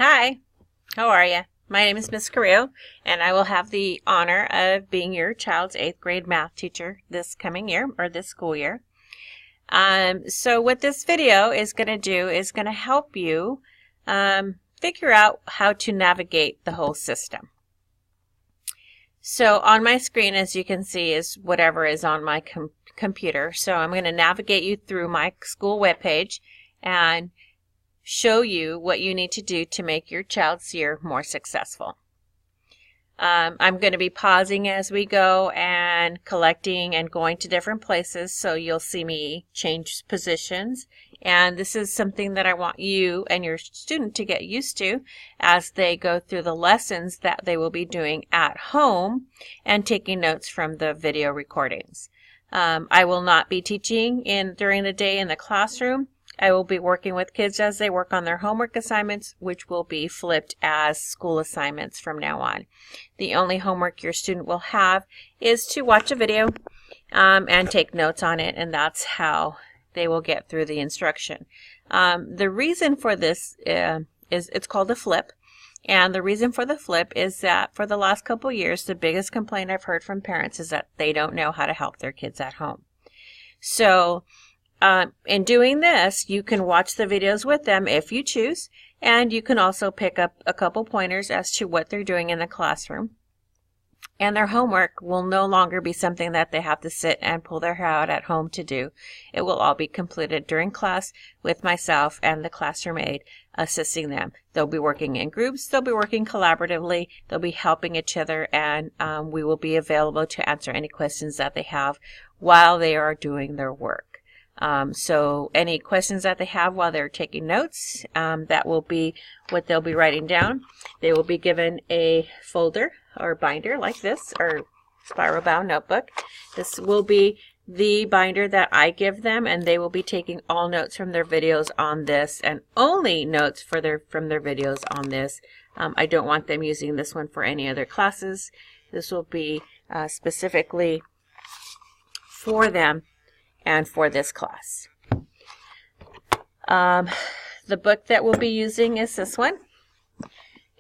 Hi, how are you? My name is Miss Carrillo, and I will have the honor of being your child's 8th grade math teacher this coming year, or this school year. So what this video is going to do is going to help you figure out how to navigate the whole system. So on my screen, as you can see, is whatever is on my computer. So I'm going to navigate you through my school webpage and show you what you need to do to make your child's year more successful. I'm going to be pausing as we go and collecting and going to different places, so you'll see me change positions. And this is something that I want you and your student to get used to as they go through the lessons that they will be doing at home and taking notes from the video recordings. I will not be teaching during the day in the classroom. I will be working with kids as they work on their homework assignments, which will be flipped as school assignments from now on. The only homework your student will have is to watch a video and take notes on it, and that's how they will get through the instruction. The reason for this is it's called a flip, and the reason for the flip is that for the last couple years, the biggest complaint I've heard from parents is that they don't know how to help their kids at home. So in doing this, you can watch the videos with them if you choose, and you can also pick up a couple pointers as to what they're doing in the classroom. And their homework will no longer be something that they have to sit and pull their hair out at home to do. It will all be completed during class with myself and the classroom aide assisting them. They'll be working in groups, they'll be working collaboratively, they'll be helping each other, and we will be available to answer any questions that they have while they are doing their work. So any questions that they have while they're taking notes, that will be what they'll be writing down. They will be given a folder or binder like this, or spiral bound notebook. This will be the binder that I give them, and they will be taking all notes from their videos on this, and only notes from their videos on this. I don't want them using this one for any other classes. This will be specifically for them and for this class. The book that we'll be using is this one,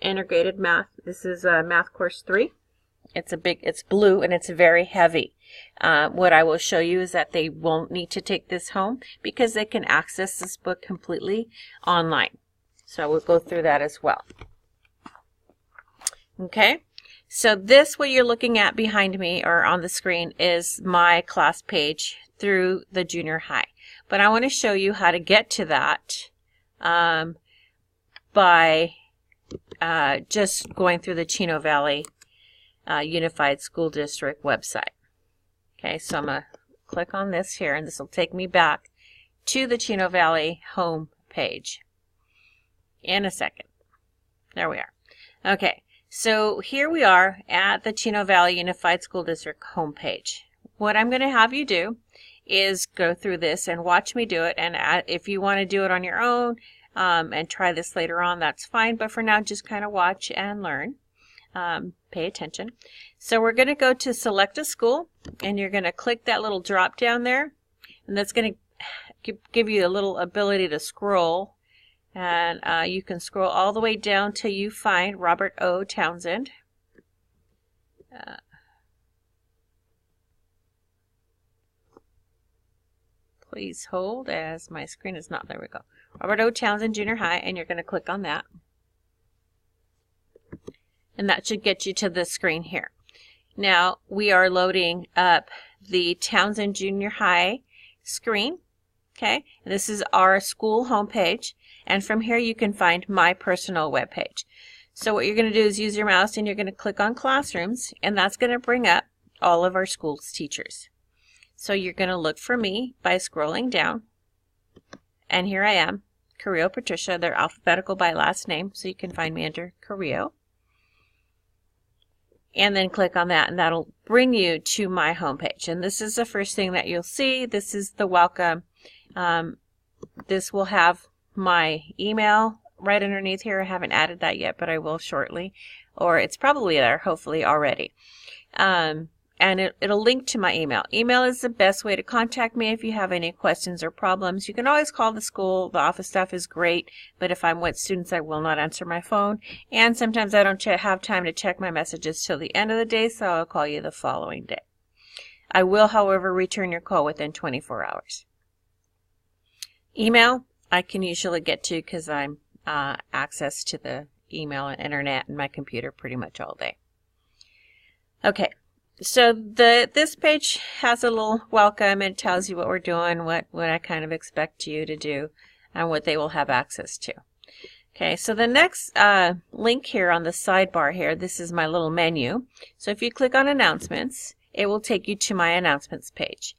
Integrated Math. This is Math Course 3. It's blue and it's very heavy. What I will show you is that they won't need to take this home because they can access this book completely online. So we'll go through that as well. Okay. So this, what you're looking at behind me or on the screen, is my class page through the junior high. But I want to show you how to get to that by just going through the Chino Valley Unified School District website. Okay, so I'm going to click on this here, and this will take me back to the Chino Valley home page in a second. There we are. Okay. So here we are at the Chino Valley Unified School District homepage. What I'm going to have you do is go through this and watch me do it. And if you want to do it on your own and try this later on, that's fine. But for now, just kind of watch and learn. Pay attention. So we're going to go to select a school, and you're going to click that little drop down there. And that's going to give you a little ability to scroll. And you can scroll all the way down till you find Robert O. Townsend. Please hold as my screen is not. There we go. Robert O. Townsend Junior High, and you're going to click on that. And that should get you to the screen here. Now we are loading up the Townsend Junior High screen. Okay, and this is our school homepage, and from here you can find my personal web page. So what you're going to do is use your mouse and you're going to click on Classrooms, and that's going to bring up all of our school's teachers. So you're going to look for me by scrolling down, and here I am, Carrillo Patricia. They're alphabetical by last name, so you can find me under Carrillo. And then click on that, and that'll bring you to my homepage. And this is the first thing that you'll see. This is the welcome. This will have my email right underneath here. I haven't added that yet, but I will shortly, or it's probably there, hopefully already. And and it'll link to my email. Email is the best way to contact me if you have any questions or problems. You can always call the school. The office staff is great, but if I'm with students, I will not answer my phone. And sometimes I don't have time to check my messages till the end of the day, so I'll call you the following day. I will, however, return your call within 24 hours. Email, I can usually get to because I'm access to the email and internet and my computer pretty much all day. Okay, so this page has a little welcome. It tells you what we're doing, what I kind of expect you to do, and what they will have access to. Okay, so the next link here on the sidebar here, this is my little menu. So if you click on announcements, it will take you to my announcements page.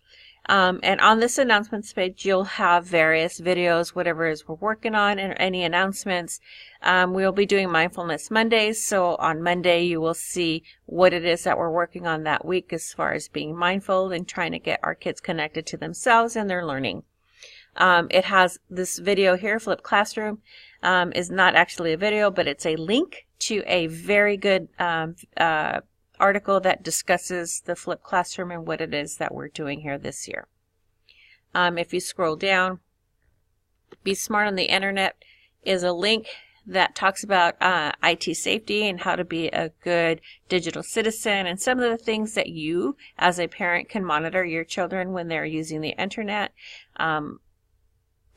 And on this announcements page, you'll have various videos, whatever it is we're working on, and any announcements. We'll be doing Mindfulness Mondays, so on Monday you will see what it is that we're working on that week as far as being mindful and trying to get our kids connected to themselves and their learning. It has this video here, Flip Classroom, is not actually a video, but it's a link to a very good article that discusses the Flip Classroom and what it is that we're doing here this year. If you scroll down, Be Smart on the Internet is a link that talks about IT safety and how to be a good digital citizen and some of the things that you as a parent can monitor your children when they're using the internet,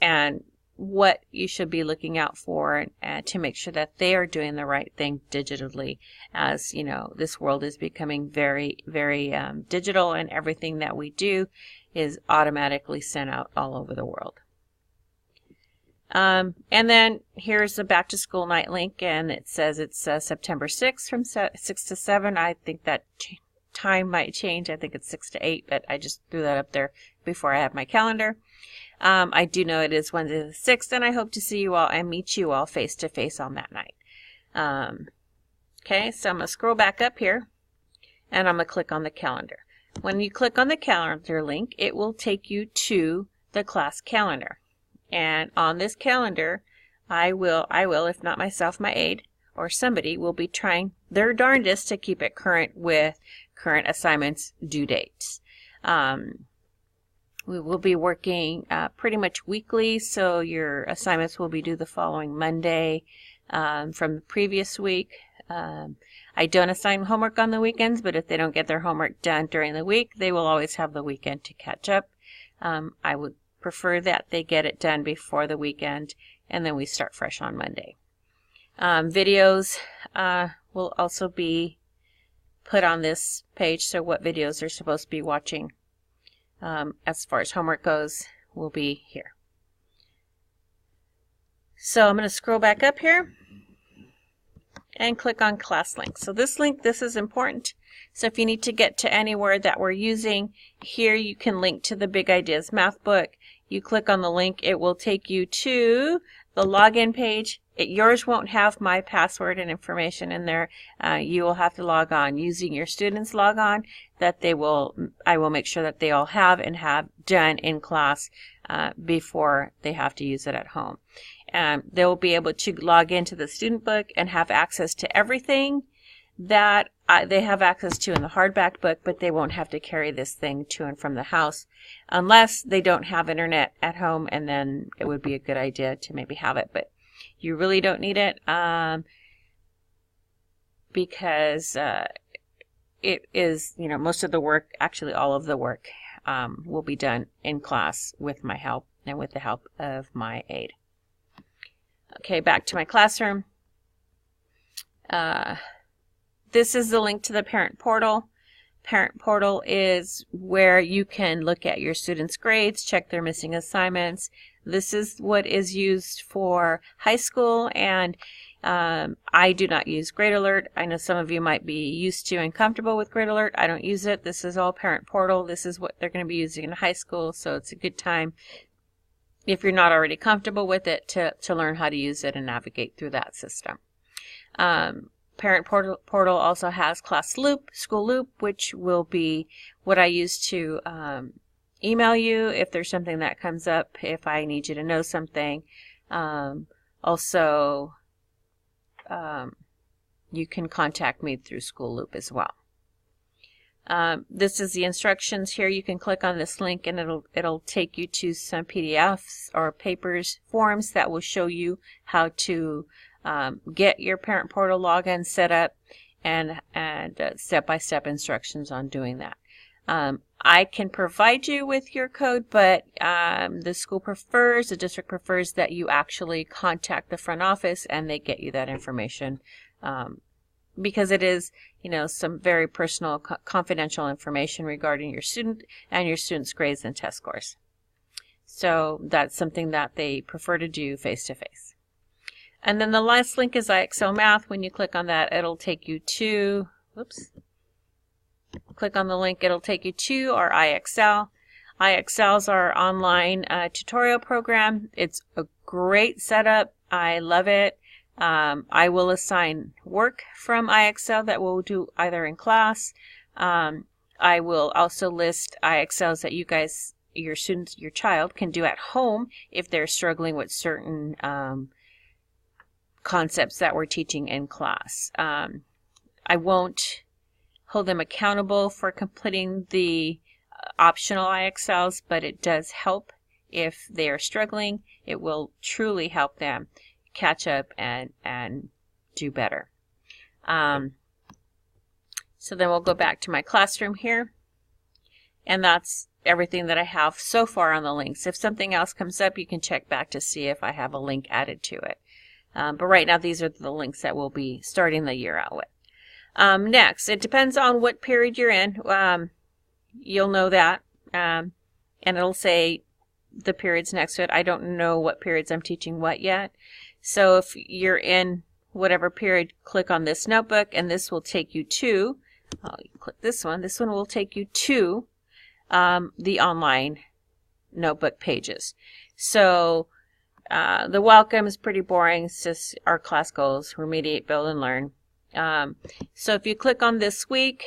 and what you should be looking out for to make sure that they are doing the right thing digitally. As you know, this world is becoming very, very digital, and everything that we do is automatically sent out all over the world. And then here's the back to school night link, and it says it's September 6th from 6 to 7. I think that time might change. I think it's 6 to 8, but I just threw that up there before I have my calendar. I do know it is Wednesday the 6th, and I hope to see you all and meet you all face to face on that night. Okay, so I'm going to scroll back up here, and I'm going to click on the calendar. When you click on the calendar link, it will take you to the class calendar. And on this calendar, I will, if not myself, my aide, or somebody will be trying their darndest to keep it current with current assignments due dates. We will be working pretty much weekly, so your assignments will be due the following Monday from the previous week. I don't assign homework on the weekends, but if they don't get their homework done during the week, they will always have the weekend to catch up. I would prefer that they get it done before the weekend, and then we start fresh on Monday. Videos will also be put on this page, so what videos they're supposed to be watching as far as homework goes will be here. So I'm going to scroll back up here and click on class link. So this link, this is important. So if you need to get to anywhere that we're using, here you can link to the Big Ideas Math book. You click on the link, it will take you to the login page. Yours won't have my password and information in there. You will have to log on using your students' log on that I will make sure that they all have and have done in class before they have to use it at home. They will be able to log into the student book and have access to everything that they have access to in the hardback book, but they won't have to carry this thing to and from the house unless they don't have internet at home, and then it would be a good idea to maybe have it, but you really don't need it because it is, you know, most of the work, actually all of the work, will be done in class with my help and with the help of my aide. Okay, back to my classroom. This is the link to the Parent Portal. Parent Portal is where you can look at your students' grades, check their missing assignments. This is what is used for high school, and I do not use Grade Alert. I know some of you might be used to and comfortable with Grade Alert. I don't use it. This is all Parent Portal. This is what they're going to be using in high school, so it's a good time, if you're not already comfortable with it, to learn how to use it and navigate through that system. Parent Portal also has Class Loop, School Loop, which will be what I use to email you if there's something that comes up, if I need you to know something. Also, you can contact me through School Loop as well. This is the instructions here. You can click on this link and it'll take you to some PDFs or papers, forms that will show you how to get your Parent Portal login set up and step-by-step instructions on doing that. I can provide you with your code, but the district prefers that you actually contact the front office and they get you that information, because it is, some very personal, confidential information regarding your student and your student's grades and test scores. So that's something that they prefer to do face-to-face. And then the last link is IXL Math. When you click on that, it'll take you to, click on the link, it'll take you to our IXL. IXL is our online tutorial program. It's a great setup. I love it. I will assign work from IXL that we'll do either in class. I will also list IXLs that you guys, your students, your child can do at home if they're struggling with certain concepts that we're teaching in class. I won't hold them accountable for completing the optional IXLs, but it does help if they are struggling. It will truly help them catch up and do better. So then we'll go back to my classroom here, and that's everything that I have so far on the links. If something else comes up, you can check back to see if I have a link added to it. But right now, these are the links that we'll be starting the year out with. Next, it depends on what period you're in. You'll know that, and it'll say the periods next to it. I don't know what periods I'm teaching what yet. So if you're in whatever period, click on this notebook, and this will take you to, click this one. This one will take you to the online notebook pages. So the welcome is pretty boring. It's just our class goals, remediate, build, and learn. So if you click on this week,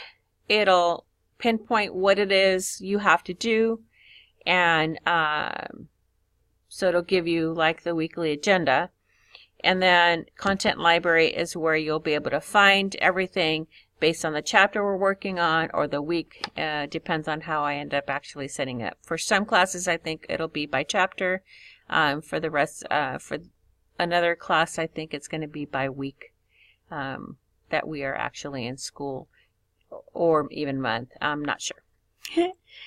it'll pinpoint what it is you have to do, and so it'll give you like the weekly agenda. And then content library is where you'll be able to find everything based on the chapter we're working on or the week. Depends on how I end up actually setting it. For some classes, I think it'll be by chapter. For the rest, for another class, I think it's going to be by week that we are actually in school, or even month. I'm not sure,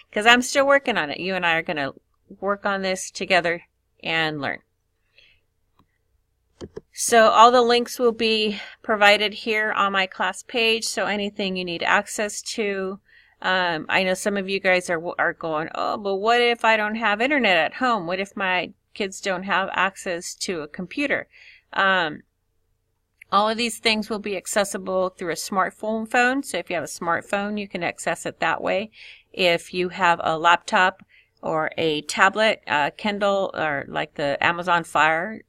because I'm still working on it. You and I are going to work on this together and learn. So all the links will be provided here on my class page. So anything you need access to. I know some of you guys are going, oh, but what if I don't have internet at home? What if my kids don't have access to a computer? All of these things will be accessible through a smartphone. So if you have a smartphone, you can access it that way. If you have a laptop or a tablet, Kindle, or like the Amazon Fire,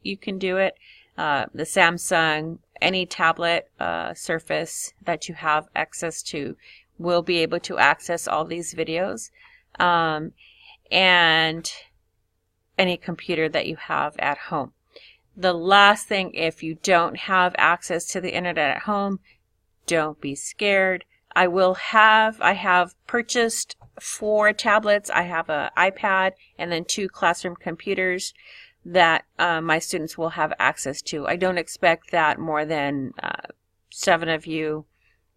you can do it. The Samsung, any tablet, Surface that you have access to will be able to access all these videos. And any computer that you have at home. The last thing, if you don't have access to the internet at home, don't be scared. I have purchased 4 tablets. I have an iPad and then 2 classroom computers that my students will have access to. I don't expect that more than 7 of you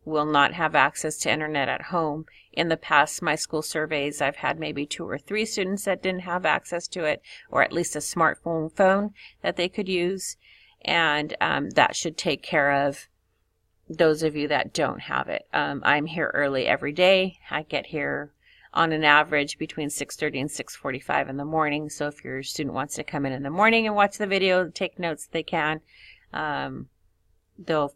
will not have access to internet at home. In the past, my school surveys, I've had maybe 2 or 3 students that didn't have access to it, or at least a smartphone phone that they could use. And that should take care of those of you that don't have it. I'm here early every day. I get here on an average between 6:30 and 6:45 in the morning. So if your student wants to come in the morning and watch the video, take notes, they can. They'll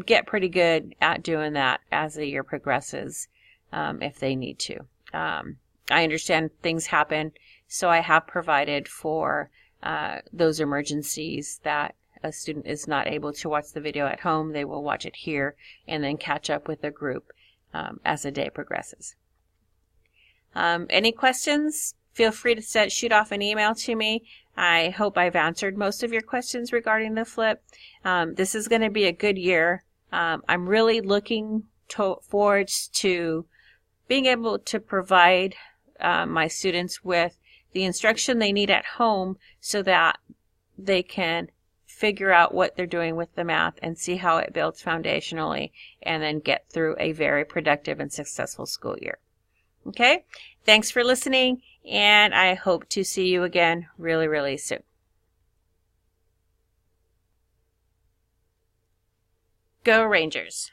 get pretty good at doing that as the year progresses, if they need to. I understand things happen, so I have provided for those emergencies that a student is not able to watch the video at home. They will watch it here and then catch up with the group as the day progresses. Any questions? Feel free to shoot off an email to me. I hope I've answered most of your questions regarding the flip. This is going to be a good year. I'm really looking towards to being able to provide my students with the instruction they need at home so that they can figure out what they're doing with the math and see how it builds foundationally, and then get through a very productive and successful school year. Okay? Thanks for listening, and I hope to see you again really, really soon. Go Rangers!